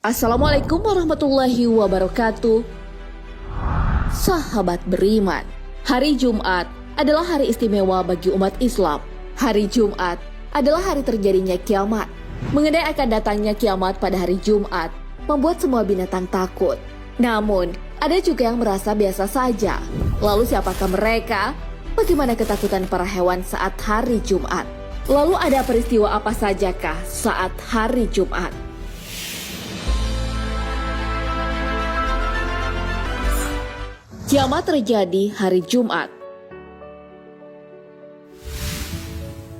Assalamualaikum warahmatullahi wabarakatuh. Sahabat beriman, hari Jumat adalah hari istimewa bagi umat Islam. Hari Jumat adalah hari terjadinya kiamat. Mengenai akan datangnya kiamat pada hari Jumat membuat semua binatang takut. Namun, ada juga yang merasa biasa saja. Lalu siapakah mereka? Bagaimana ketakutan para hewan saat hari Jumat? Lalu ada peristiwa apa sajakah saat hari Jumat? Kiamat terjadi hari Jumat.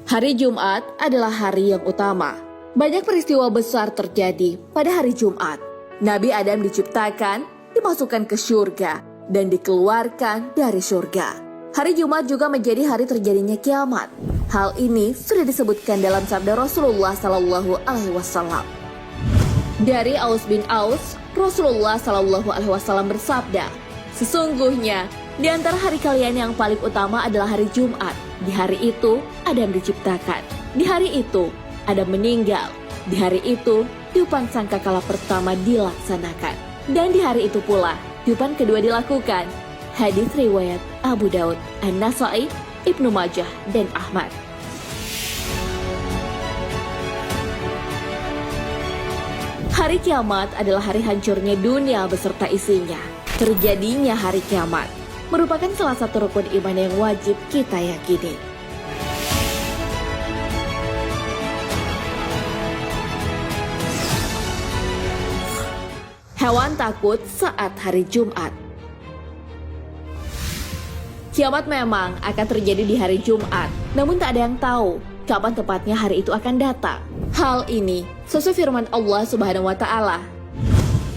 Hari Jumat adalah hari yang utama. Banyak peristiwa besar terjadi pada hari Jumat. Nabi Adam diciptakan, dimasukkan ke surga, dan dikeluarkan dari surga. Hari Jumat juga menjadi hari terjadinya kiamat. Hal ini sudah disebutkan dalam sabda Rasulullah SAW. Dari Aus bin Aus, Rasulullah SAW bersabda, "Sesungguhnya, di antara hari kalian yang paling utama adalah hari Jumat. Di hari itu, Adam diciptakan. Di hari itu, Adam meninggal. Di hari itu, tiupan sangkakala pertama dilaksanakan. Dan di hari itu pula, tiupan kedua dilakukan." Hadis riwayat Abu Daud, An-Nasai, Ibnu Majah, dan Ahmad. Hari kiamat adalah hari hancurnya dunia beserta isinya. Terjadinya hari kiamat merupakan salah satu rukun iman yang wajib kita yakini. Hewan takut saat hari Jumat. Kiamat memang akan terjadi di hari Jumat, namun tak ada yang tahu kapan tepatnya hari itu akan datang. Hal ini sesuai firman Allah Subhanahu wa Ta'ala.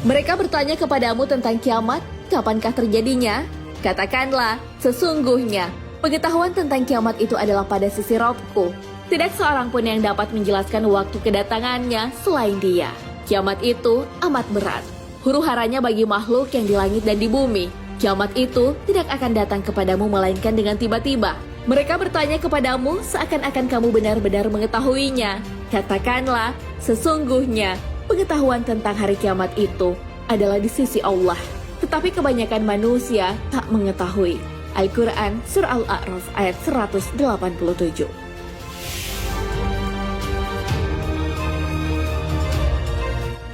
Mereka bertanya kepadamu tentang kiamat, kapankah terjadinya? Katakanlah, sesungguhnya pengetahuan tentang kiamat itu adalah pada sisi Rabbku. Tidak seorang pun yang dapat menjelaskan waktu kedatangannya selain Dia. Kiamat itu amat berat, huru-haranya bagi makhluk yang di langit dan di bumi. Kiamat itu tidak akan datang kepadamu melainkan dengan tiba-tiba. Mereka bertanya kepadamu seakan-akan kamu benar-benar mengetahuinya. Katakanlah, sesungguhnya pengetahuan tentang hari kiamat itu adalah di sisi Allah, tetapi kebanyakan manusia tak mengetahui. Al-Quran Surah Al-A'raf ayat 187.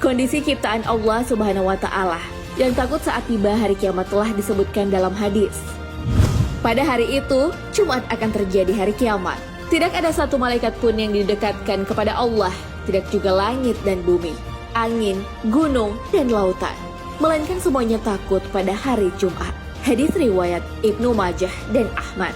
Kondisi ciptaan Allah Subhanahu wa Ta'ala yang takut saat tiba hari kiamat telah disebutkan dalam hadis. Pada hari itu, Jumat akan terjadi hari kiamat. Tidak ada satu malaikat pun yang didekatkan kepada Allah, tidak juga langit dan bumi, angin, gunung, dan lautan, melainkan semuanya takut pada hari Jumat. Hadis riwayat Ibnu Majah dan Ahmad.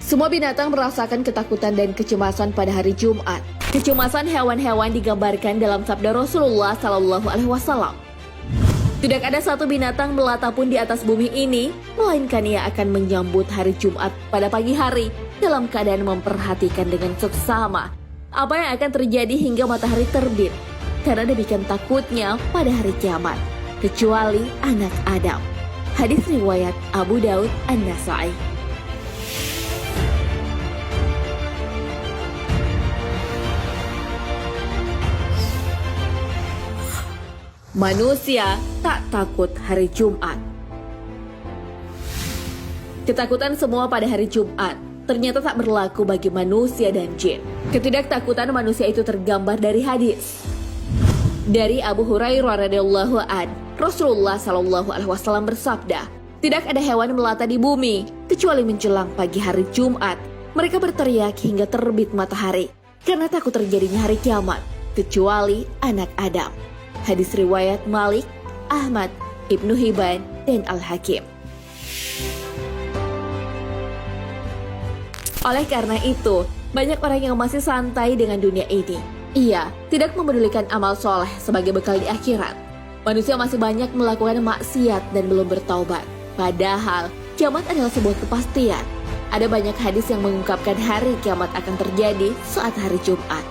Semua binatang merasakan ketakutan dan kecemasan pada hari Jumat. Kecemasan hewan-hewan digambarkan dalam sabda Rasulullah SAW. Tidak ada satu binatang melata pun di atas bumi ini, melainkan ia akan menyambut hari Jumat pada pagi hari dalam keadaan memperhatikan dengan seksama apa yang akan terjadi hingga matahari terbit. Karena demikian takutnya pada hari kiamat, kecuali anak Adam. Hadis riwayat Abu Daud, An-Nasai. Manusia tak takut hari Jumat. Ketakutan semua pada hari Jumat ternyata tak berlaku bagi manusia dan jin. Ketidaktakutan manusia itu tergambar dari hadis. Dari Abu Hurairah radhiyallahu an, Rasulullah SAW bersabda, "Tidak ada hewan melata di bumi kecuali menjelang pagi hari Jumat. Mereka berteriak hingga terbit matahari karena takut terjadinya hari kiamat, kecuali anak Adam." Hadis riwayat Malik, Ahmad, Ibnu Hibban, dan Al-Hakim. Oleh karena itu, banyak orang yang masih santai dengan dunia ini. Ia tidak memedulikan amal soleh sebagai bekal di akhirat. Manusia masih banyak melakukan maksiat dan belum bertaubat. Padahal, kiamat adalah sebuah kepastian. Ada banyak hadis yang mengungkapkan hari kiamat akan terjadi saat hari Jumat.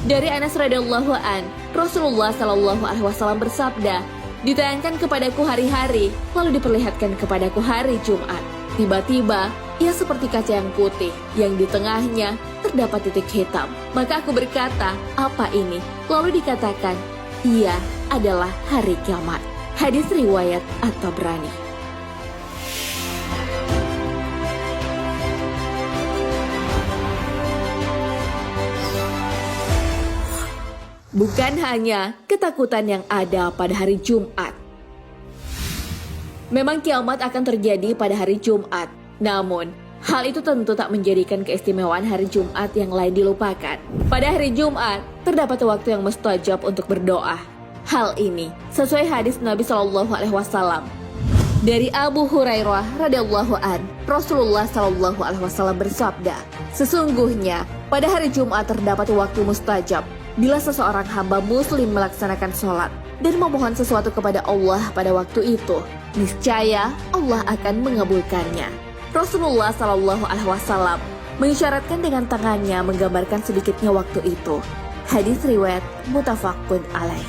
Dari Anas radhiyallahu an, Rasulullah SAW bersabda, "Ditayangkan kepadaku hari-hari, lalu diperlihatkan kepadaku hari Jumat. Tiba-tiba Ia seperti kaca yang putih, yang di tengahnya terdapat titik hitam. Maka aku berkata, apa ini? Lalu dikatakan, ia adalah hari kiamat. Hadis riwayat At-Tabrani. Bukan hanya ketakutan yang ada pada hari Jumat. Memang kiamat akan terjadi pada hari Jumat. Namun, hal itu tentu tak menjadikan keistimewaan hari Jumat yang lain dilupakan. Pada hari Jumat, terdapat waktu yang mustajab untuk berdoa. Hal ini sesuai hadis Nabi Shallallahu Alaihi Wasallam dari Abu Hurairah radhiyallahu an. Rasulullah Shallallahu Alaihi Wasallam bersabda, sesungguhnya pada hari Jumat terdapat waktu mustajab bila seseorang hamba muslim melaksanakan sholat dan memohon sesuatu kepada Allah pada waktu itu, niscaya Allah akan mengabulkannya. Rasulullah Shallallahu Alaihi Wasallam mengisyaratkan dengan tangannya menggambarkan sedikitnya waktu itu. Hadis riwayat muttafaqun alaih.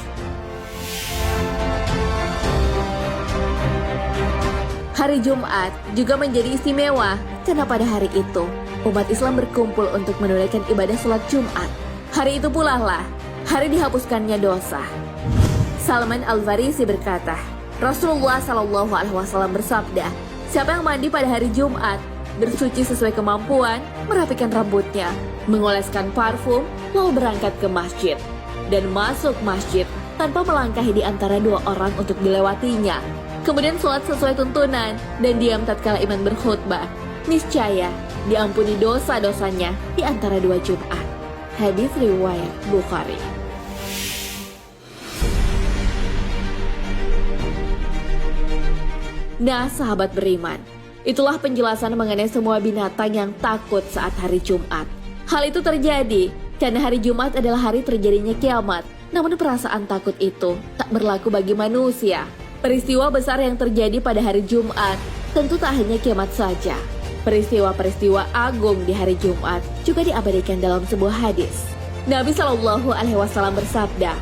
Hari Jumat juga menjadi istimewa karena pada hari itu umat Islam berkumpul untuk menunaikan ibadah sholat Jumat. Hari itu pula lah hari dihapuskannya dosa. Salman Al-Farisi berkata, Rasulullah Shallallahu Alaihi Wasallam bersabda, siapa yang mandi pada hari Jumat, bersuci sesuai kemampuan, merapikan rambutnya, mengoleskan parfum, lalu berangkat ke masjid, dan masuk masjid tanpa melangkahi di antara dua orang untuk dilewatinya, kemudian sholat sesuai tuntunan, dan diam tatkala imam berkhutbah, niscaya diampuni dosa-dosanya di antara dua Jumat. Hadis riwayat Bukhari. Nah, sahabat beriman, itulah penjelasan mengenai semua binatang yang takut saat hari Jumat. Hal itu terjadi karena hari Jumat adalah hari terjadinya kiamat. Namun perasaan takut itu tak berlaku bagi manusia. Peristiwa besar yang terjadi pada hari Jumat tentu tak hanya kiamat saja. Peristiwa-peristiwa agung di hari Jumat juga diabadikan dalam sebuah hadis. Nabi Shallallahu Alaihi Wasallam bersabda,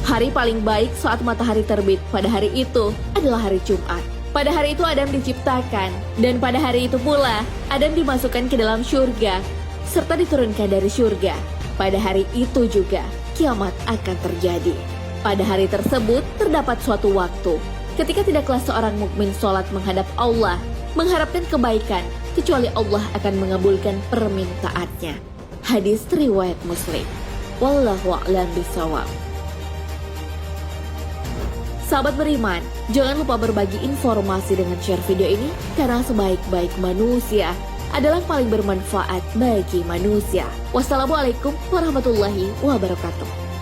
hari paling baik saat matahari terbit pada hari itu adalah hari Jumat. Pada hari itu Adam diciptakan, dan pada hari itu pula Adam dimasukkan ke dalam syurga, serta diturunkan dari syurga. Pada hari itu juga kiamat akan terjadi. Pada hari tersebut terdapat suatu waktu ketika tidaklah seorang mukmin sholat menghadap Allah, mengharapkan kebaikan, kecuali Allah akan mengabulkan permintaannya. Hadis riwayat Muslim. Wallahu a'lam bishawab. Sahabat beriman, jangan lupa berbagi informasi dengan share video ini, karena sebaik-baik manusia adalah paling bermanfaat bagi manusia. Wassalamualaikum warahmatullahi wabarakatuh.